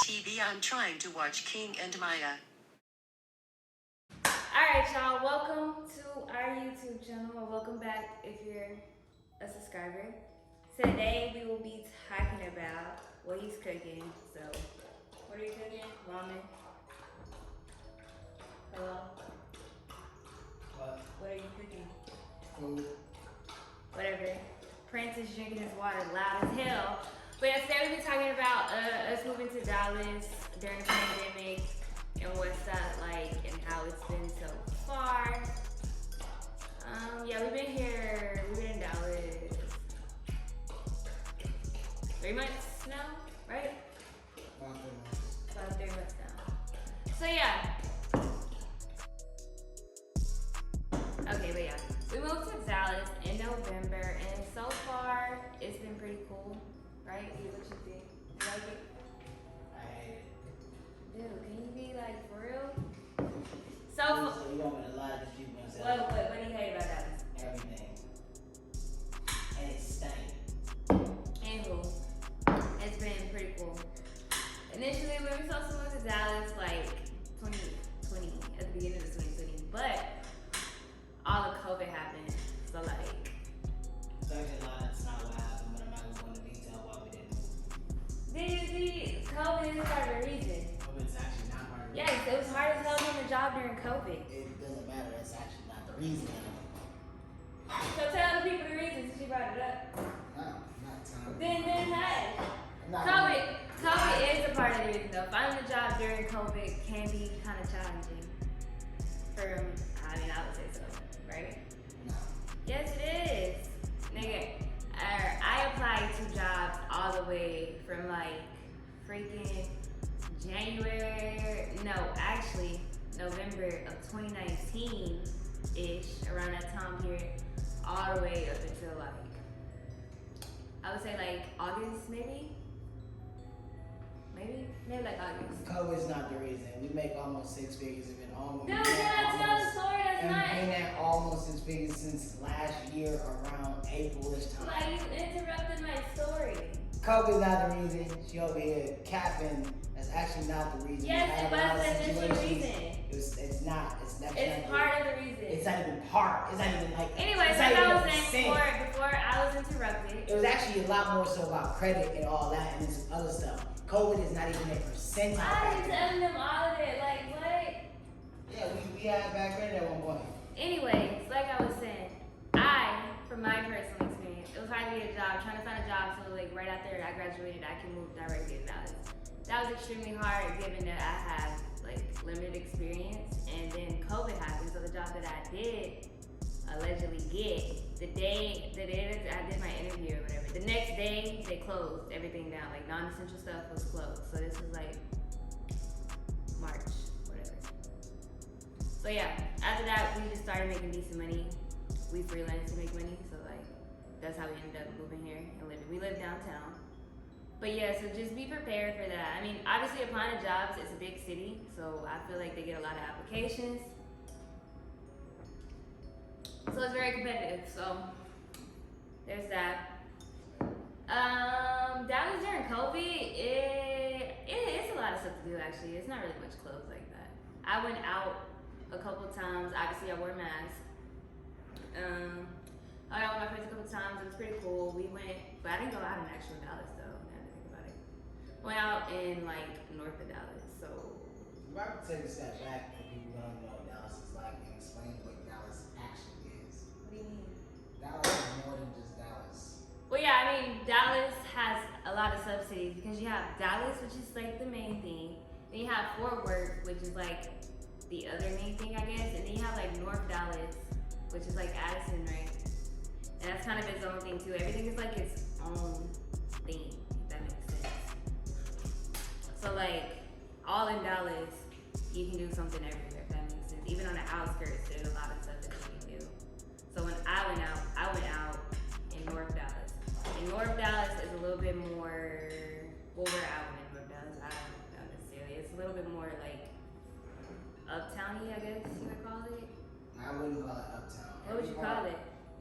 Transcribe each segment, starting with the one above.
TV. I'm trying to watch Kyng and Miya. Alright, y'all, welcome to our YouTube channel, or welcome back if you're a subscriber. Today we will be talking about what he's cooking. So, what are you cooking? Ramen? Hello? What are you cooking? Food. Whatever. Prince is drinking his water loud as hell. But yeah, today we'll be talking about us moving to Dallas during the pandemic and what's that like and how it's been so far. Yeah, we've been in Dallas 3 months now, right? About 3 months now. So yeah. Okay, but yeah. We moved to Dallas in November and so far it's been pretty cool, right? What you think? You like it? I hate it. Dude, can you be like for real? So you want me to lie to these people and say what do you hate about Dallas? everything? And it's stank. Anywho, it's been pretty cool. Initially, we were supposed to move to Dallas like 2020, at the beginning of 2020, but all of COVID happened. So like, It's actually a lie. That's not what happened, but I'm not going to go into detail why we didn't move. COVID is part of the reason. But it's actually not part of the Yes, it was hard as hell getting a job during COVID. It doesn't matter. That's actually not the reason. So tell the people the reason since you brought it up. No, not telling. Then hey. I'm not COVID is a part of the reason though. Finding a job during COVID can be kind of challenging. I would say so, right? No. Yes, it is. Nigga, I applied to jobs all the way from like freaking November of 2019-ish, around that time period, all the way up until like, I would say like August maybe? Maybe like August. COVID's not the reason. We make almost 6 figures. We've been almost. Dude, can I tell the story? That's and not. we've been at almost 6 figures since last year around April-ish time. Like, you interrupted my story. COVID's not the reason. She over here capping. That's actually not the reason. Yes, but it's the reason. It's not. It's definitely It's part of the reason. It's not even part. It's not even like. Anyways, like I was saying before I was interrupted. It was actually a lot more so about credit and all that and some other stuff. COVID is not even a percentile. Why are you telling them all of it? Like, what? Yeah, we had back credit at one point. Anyways, like I was saying, from my personal experience, it was hard to get a job. Trying to find a job so like right after I graduated, I can move directly to Dallas. That was extremely hard given that I have like limited experience, and then COVID happened. So the job that I did allegedly get, the day that I did my interview or whatever, the next day they closed everything down. Like non-essential stuff was closed. So this was like March, whatever. So yeah, after that we just started making decent money. We freelanced to make money, so like that's how we ended up moving here and living. We live downtown. But yeah, so just be prepared for that. I mean, obviously applying to jobs, it's a big city, so I feel like they get a lot of applications. So it's very competitive, so there's that. Dallas during COVID, it's a lot of stuff to do actually. It's not really much clothes like that. I went out a couple of times. Obviously I wore a mask. I went out with my friends a couple of times. It was pretty cool. We went, but I didn't go out in actual Dallas though, now that I think about it. Went out in like north of Dallas, so. If I could take a step back and people don't know what Dallas is like and explain what Dallas actually is. What do you mean? Dallas is more than just Dallas. Well, yeah, I mean, Dallas has a lot of subsidies because you have Dallas, which is like the main thing. Then you have Fort Worth, which is like the other main thing, I guess. And then you have like North Dallas, which is like Addison, right? And that's kind of its own thing too. Everything is like its own thing, if that makes sense. So like, all in Dallas, you can do something everywhere, if that makes sense. Even on the outskirts, there's a lot of stuff that you can do. So when I went out in North Dallas. And North Dallas is a little bit more, well, we're out in North Dallas, I don't know necessarily. It's a little bit more like uptowny, I guess you would call it. I wouldn't call it uptown. What would you call it?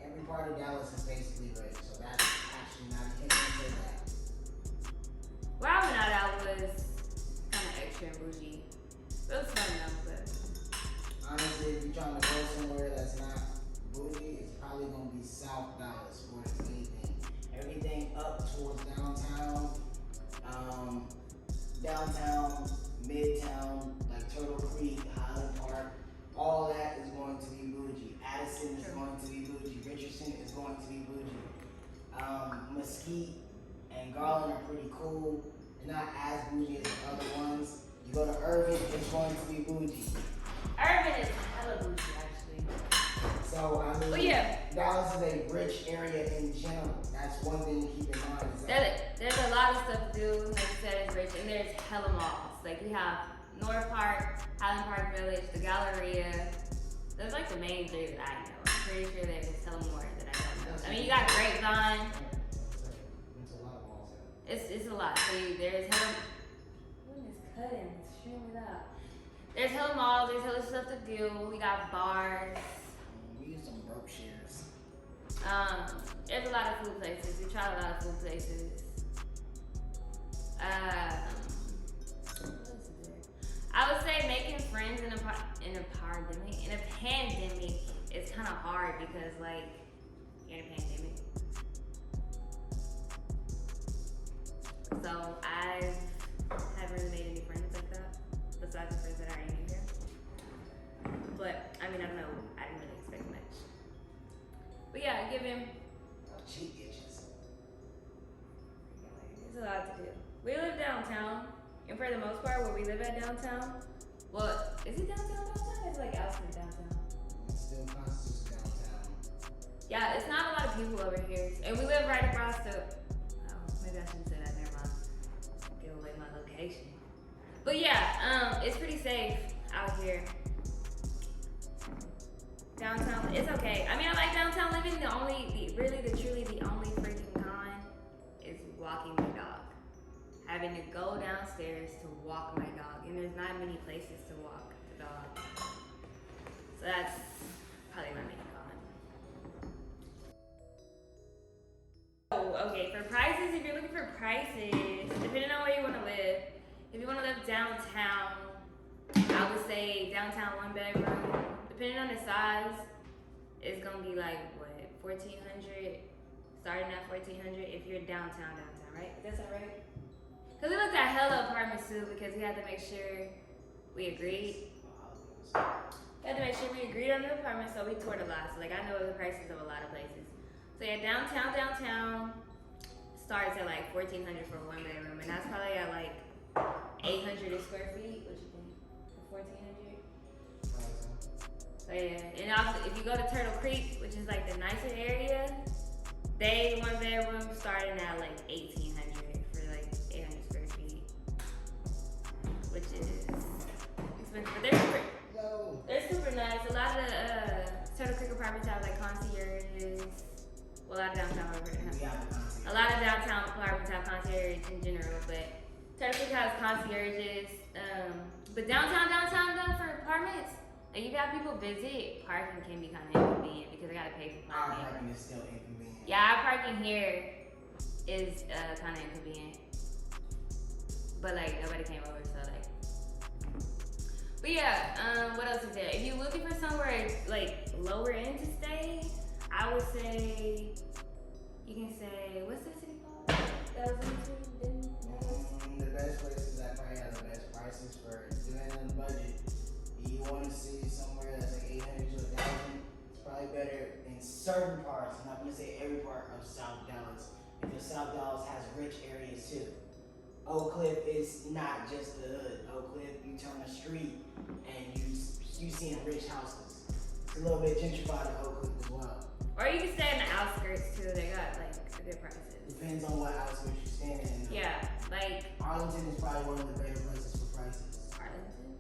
Every part of Dallas is basically rich, so that's actually not, you can't even say that. Where I went out was South Dallas more than anything. Everything up towards downtown, Midtown, like Turtle Creek, Highland Park, all that is going to be bougie. Addison is going to be bougie. Richardson is going to be bougie. Mesquite and Garland are pretty cool. They're not as bougie as the other ones. You go to Irving, it's going to be bougie. Irving is hella bougie, actually. So, I mean, Well, yeah. Dallas is a rich area in general. That's one thing to keep in mind. Is that There's a lot of stuff to do, like you said, it's rich, and there's hella malls. Like we have North Park, Highland Park Village, the Galleria. Those like the main three that I know. I'm pretty sure there's hella more that I don't know. I mean, you got Grapevine. It's a lot of malls. It's a lot. So there's hella. What is cutting? It's extremely loud. There's hella malls. There's hella stuff to do. We got bars. We use some broke shares. There's a lot of food places. We tried a lot of food places. What else is there? I would say making friends in a pandemic is kind of hard because like you're in a pandemic. So I haven't really made any friends like that besides the friends that I already knew here. But I mean, I don't know. I didn't really expect much. But yeah, give him. Cheap itches. There's a lot to do. We live downtown, and for the most part, where we live at downtown, well, is it downtown? It's like outside downtown. It still constitutes downtown. Yeah, it's not a lot of people over here, and we live right across the. Oh, maybe I shouldn't say that. Never mind. Give away my location. But yeah, it's pretty safe out here. Downtown, it's okay. I mean, I like downtown living. The truly the only freaking con is walking my dog. Having to go downstairs to walk my dog, and there's not many places to walk the dog. So that's probably my main con. Oh, okay, for prices, if you're looking for prices, depending on where you want to live, if you want to live downtown, I would say downtown 1 bedroom. Depending on the size, it's gonna be like what, 1,400, starting at 1,400 if you're downtown, right? Is that right? Cause we looked at hella apartments too because we had to make sure we agreed. We had to make sure we agreed on the apartment, so we toured a lot. So like I know the prices of a lot of places. So yeah, downtown starts at like 1,400 for a 1 bedroom, and that's probably at like 800 square feet. What you think? For 1,400? So yeah, and also if you go to Turtle Creek, which is like the nicer area, they 1 bedroom starting at like 1,800 for like 800 square feet, which is expensive. But they're super nice. A lot of the Turtle Creek apartments have like concierges. Well, a lot of downtown apartments have concierge in general, but Turtle Creek has concierges. But downtown though for apartments. Like, you got people visit, parking can be kind of inconvenient because they gotta pay for parking. Our parking is still inconvenient. Yeah, our parking here is kind of inconvenient. But, like, nobody came over, so, like. But, yeah, what else is there? If you're looking for somewhere, like, lower end to stay, I would say, you can say, what's that city called? That was in The best places that probably have the best prices for, depending on the budget. You want to see somewhere that's like 800 to 1,000, it's probably better in certain parts. I'm not going to say every part of South Dallas, because South Dallas has rich areas too. Oak Cliff is not just the hood. Oak Cliff, you turn a street and you seeing rich houses. It's a little bit gentrified in Oak Cliff as well. Or you can stay in the outskirts too. They got like good prices. Depends on what outskirts you're staying in. Yeah, like Arlington is probably one of the better places for prices. Arlington.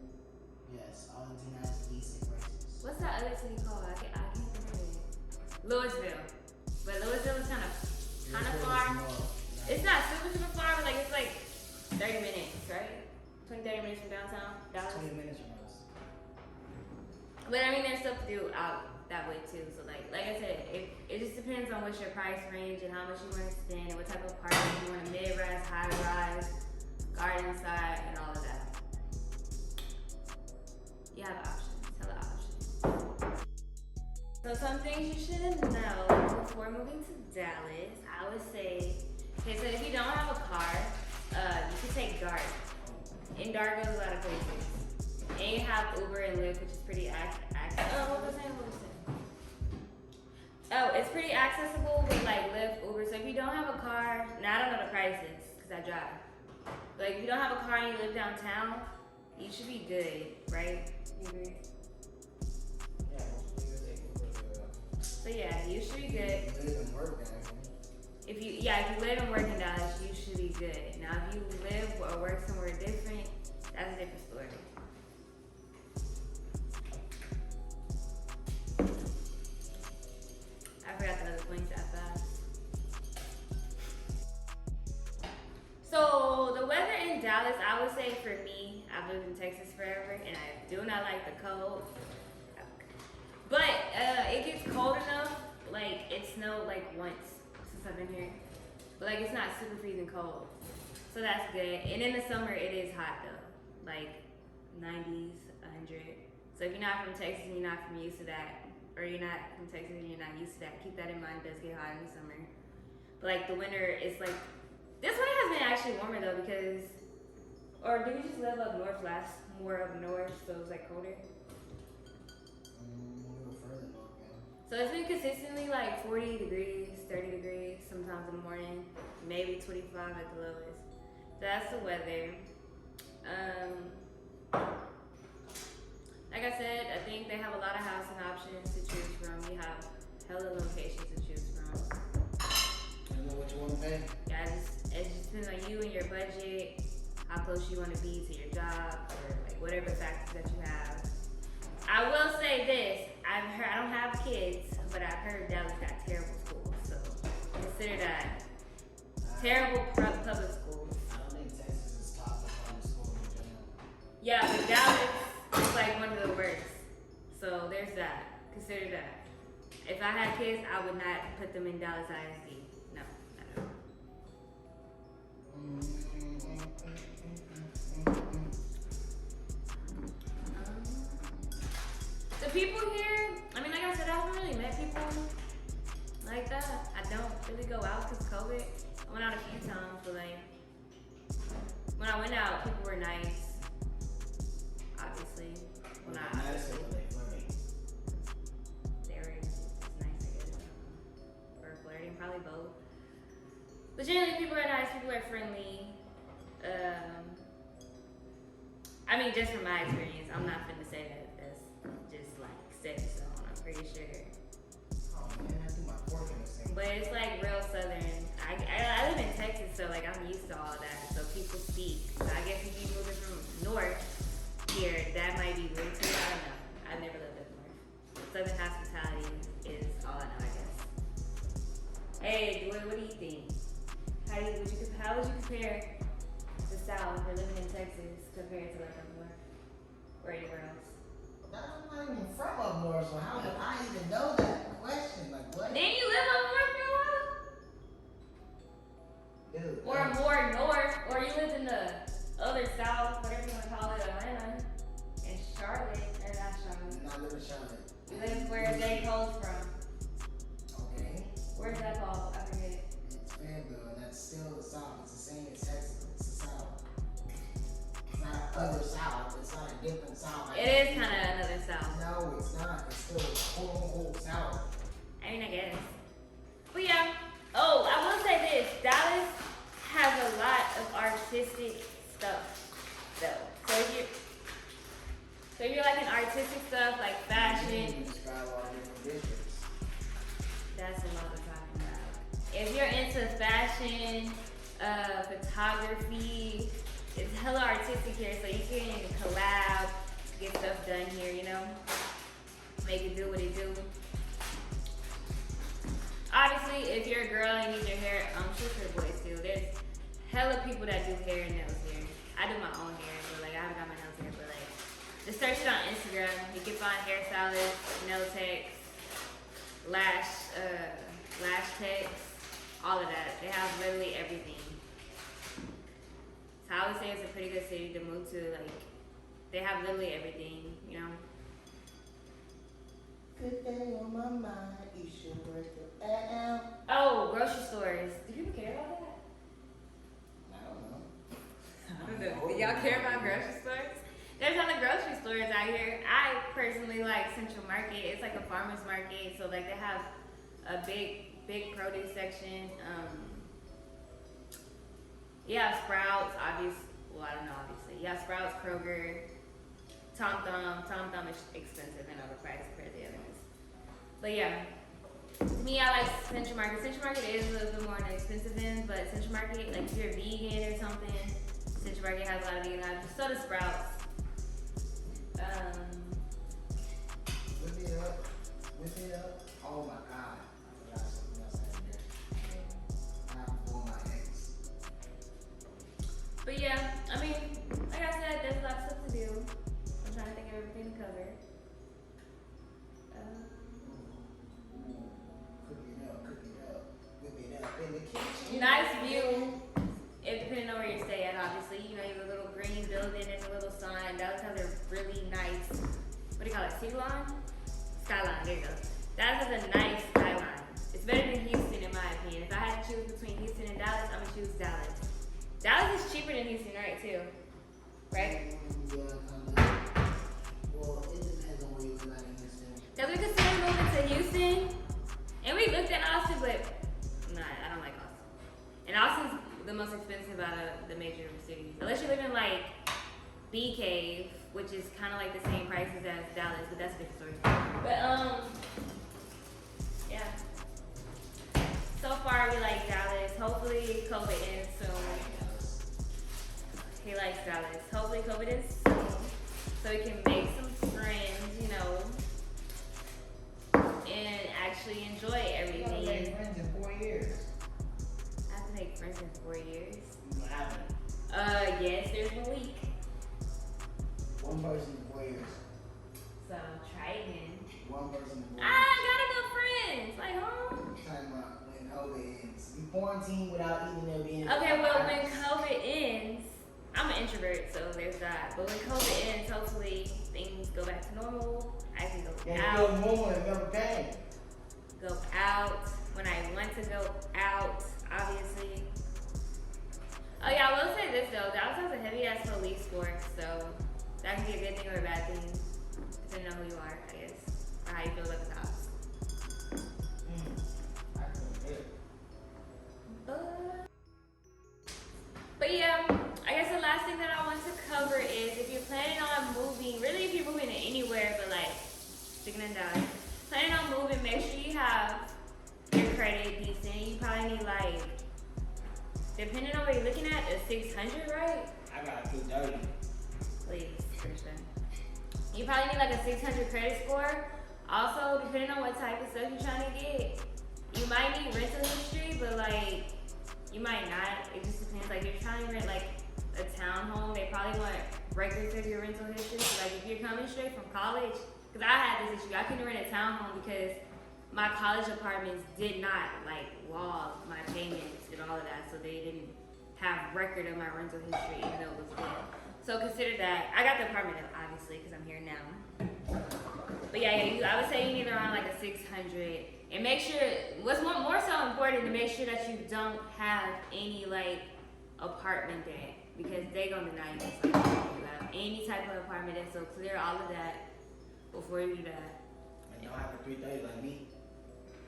Yes, Arlington has decent prices. What's that other city called? I can't remember it. Louisville. But Louisville is kind of far. It's not super far, but like it's like 30 minutes, right? 20-30 minutes from downtown Dallas. 20 minutes from us. But I mean, there's stuff to do out that way too. So like I said, it just depends on what's your price range and how much you want to spend and what type of apartment you want, a mid-rise, high-rise, garden side, and all of that. You have options, hella options. So some things you should know before moving to Dallas, I would say, okay, so if you don't have a car, you can take Dart. And Dart goes a lot of places. And you have Uber and Lyft, which is pretty accessible. What was I saying? Oh, it's pretty accessible with like Lyft, Uber. So if you don't have a car, now I don't know the prices because I drive. But if you don't have a car and you live downtown, you should be good, right? You agree? Yeah, you can take Uber. So yeah, you should be good. You live and work down If you live and work in Dallas, you should be good. Now if you live or work somewhere different, that's a different story. I forgot the other points that fast. So the weather in Dallas, I would say for me, I've lived in Texas forever and I do not like the cold. But it gets cold enough, like it snowed like once since I've been here. But like it's not super freezing cold. So that's good. And in the summer it is hot though. Like 90s, 100. So if you're not from Texas and you're not from used to that, or you're not from Texas and you're not used to that, keep that in mind. It does get hot in the summer. But like the winter is like, this winter has been actually warmer though because, or did we just live up north more up north, so it was like colder? So it's been consistently like 40 degrees, 30 degrees, sometimes in the morning, maybe 25 at the lowest. So that's the weather. Like I said, I think they have a lot of housing options to choose from. You have hella locations to choose from. You know what you want to pay? Yeah, it just depends on you and your budget, how close you want to be to your job, or like whatever factors that you have. I will say this, I don't have kids, but I've heard Dallas got terrible schools, so consider that. Terrible public schools. I don't think Texas is top of public schools in general. Yeah, but Dallas is like one of the worst. So there's that. Consider that. If I had kids, I would not put them in Dallas ISD. No, not at all. The people here, I mean, like I said, I haven't really met people like that. I don't really go out because COVID. I went out a few times, but like, when I went out, people were nice. Obviously. When I Nice or they flirty? they were just nice, I guess. Or flirting, probably both. But generally, people are nice, people are friendly. I mean, just from my experience, I'm not finna say that that's just like set in stone, I'm pretty sure. Oh man, I do my pork in the same. But it's like real southern. I live in Texas, so like I'm used to all that. So people speak. So I guess if you moving from north here, that might be weird too. I don't know. I've never lived up north. Southern hospitality is all I know, I guess. Hey, what do you think? How would you compare the South or living in Texas compared to like up north or anywhere else? I'm not even from up north, so how would I even know that question? Like what? Didn't you live up north for a while? Dude, Or more north, or you lived in the other South, whatever you want to call it, Atlanta, and Charlotte, or not Charlotte. I live in Charlotte. You live where J. Cole's from. Okay. Where's that called? I forget. It's Fayetteville, and that's still the South. It's the same as Texas. It's the South. It's not other South. It's not a different South. It is kind of another South. No, it's not. It's still quote unquote South. I mean, I guess. But yeah. Oh, I will say this. Dallas has a lot of artistic stuff, though. So if you're like in artistic stuff, like fashion, You describe all different districts. that's what I'm talking about. If you're into fashion, photography, it's hella artistic here, so you can collab, get stuff done here, you know? Make it do what it do. Obviously, if you're a girl and you need your hair, I'm sure for boys too. There's hella people that do hair and nails here. I do my own hair, but like I haven't got my nails here, but like just search it on Instagram. You can find hairstylists, nail techs, lash techs, all of that. They have literally everything. So I would say it's a pretty good city to move to. Like they have literally everything, you know. Good day on my mind. You should work the out. Oh, grocery stores. Do people care about that? I don't know. I don't know. Do y'all care about grocery stores? There's other grocery stores out here. I personally like Central Market. It's like a farmer's market, so like they have a big produce section. You have Sprouts, obviously. Well, I don't know, obviously. You have Sprouts, Kroger, Tom Thumb. Tom Thumb is expensive and overpriced compared to the other ones. But yeah, to me, I like Central Market. Central Market is a little bit more on the expensive end, but Central Market, like if you're vegan or something, Central Market has a lot of vegan options. So does Sprouts. Whip it up. Oh my god. I forgot something else I had there. I have to pull my eggs. But yeah, I mean, like I said, there's a lot of stuff to do. I'm trying to think of everything to cover. Cook it up. Whip it up in the kitchen. Nice view. It depending on where you stay at, obviously. You know, you have a little green building and a little sign. Dallas has a really nice, what do you call it, city line? Skyline, there you go. Dallas has a nice skyline. It's better than Houston in my opinion. If I had to choose between Houston and Dallas, I'm gonna choose Dallas. Dallas is cheaper than Houston, right, too? Right? Yeah, well, it depends on where you live in Houston. Because we considered moving to Houston, and we looked at Austin, but nah, I don't like Austin. And Austin's the most expensive out of the major cities. Unless you live in like Bee Cave, which is kind of like the same prices as Dallas, but that's a different story. But yeah. So far we like Dallas. Hopefully COVID ends soon. He likes Dallas. Hopefully COVID ends soon, so we can make some friends, you know, and actually enjoy everything. You make friends in 4 years. I have to make friends in 4 years. You haven't. Yes, there's Malik. One person in 4 years. So try again. One person in 4 years. I gotta go friends. Like, huh? I'm talking about when COVID ends. You quarantine without even there being. Okay, well, when COVID ends, I'm an introvert, so there's that. But when COVID ends, hopefully things go back to normal. I can go Yeah, out. you normal and never came. Go out when I want to go out, obviously. Oh yeah, I will say this though. Dallas has a heavy ass police force, so that can be a good thing or a bad thing, depending on who you are, I guess, or how you feel about the cops. I couldn't do it. But yeah, I guess the last thing that I want to cover is if you're planning on moving, really if you're moving to anywhere, but like sticking in Dallas, planning on moving, make sure you have your credit decent. You probably need like, depending on what you're looking at, a 600, right? I got a 230. Please, Christian. You probably need like a 600 credit score. Also, depending on what type of stuff you're trying to get, you might need rental history, but like, you might not. It just depends. Like, if you're trying to rent like a townhome, they probably want records of your rental history. So like, if you're coming straight from college, because I had this issue, I couldn't rent a townhome because my college apartments did not like log my payments and all of that, so they didn't have record of my rental history even though it was good. So consider that. I got the apartment obviously because I'm here now. But yeah, I would say you need around like a 600, and make sure what's more so important to make sure that you don't have any like apartment debt, because they gonna deny you this. Like, you have any type of apartment debt, so clear all of that before you do that. And y'all have a 330 like me.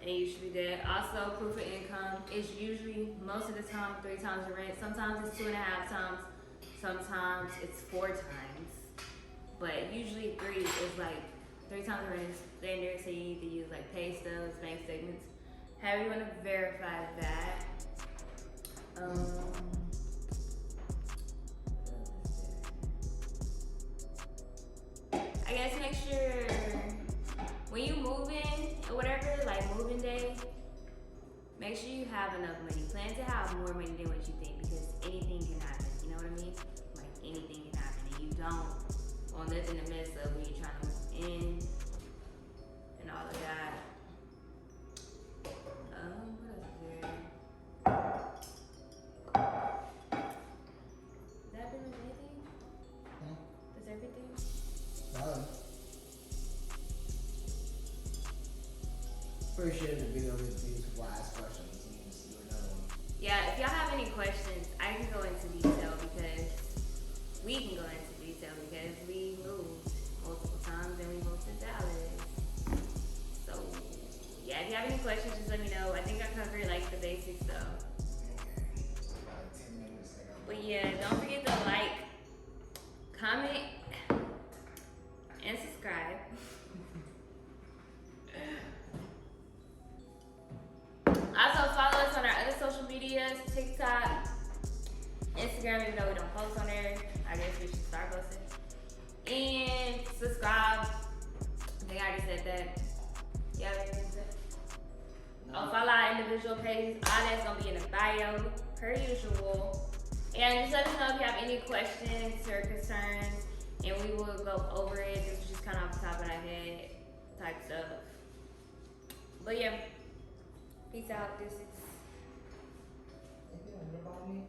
And you should be dead. Also, proof of income is usually most of the time 3 times your rent. Sometimes it's 2.5 times. Sometimes it's 4 times. But usually 3 is like 3 times the rent is standard. So you need to use like pay stubs, bank statements. However you want to verify that. I guess make sure when you move in or whatever, like moving day, make sure you have enough money. Plan to have more money than what you think, because anything can happen. You know what I mean? Like anything can happen, and you don't want nothing to mess up when you're trying to move in and all of that. What else is there? Is that pretty much anything? That's everything? first share the video with these people ask questions and let's do another one. Yeah, if y'all have any questions, I can go into detail because we can go into detail because we moved multiple times and we moved to Dallas. So yeah, if you have any questions, just let me know. I think I covered like the basics though. Okay. So about 10 minutes. But yeah, don't forget to like, comment, and subscribe. Also follow us on our other social medias, TikTok, Instagram, even though we don't post on there. I guess we should start posting. And subscribe. I think I already said that. You have anything to say? Oh, follow our individual pages. All that's gonna be in the bio, per usual. And just let us know if you have any questions or concerns, and we will go over it. This is just kind of off the top of our head type stuff. But yeah, peace out. This is. What about me?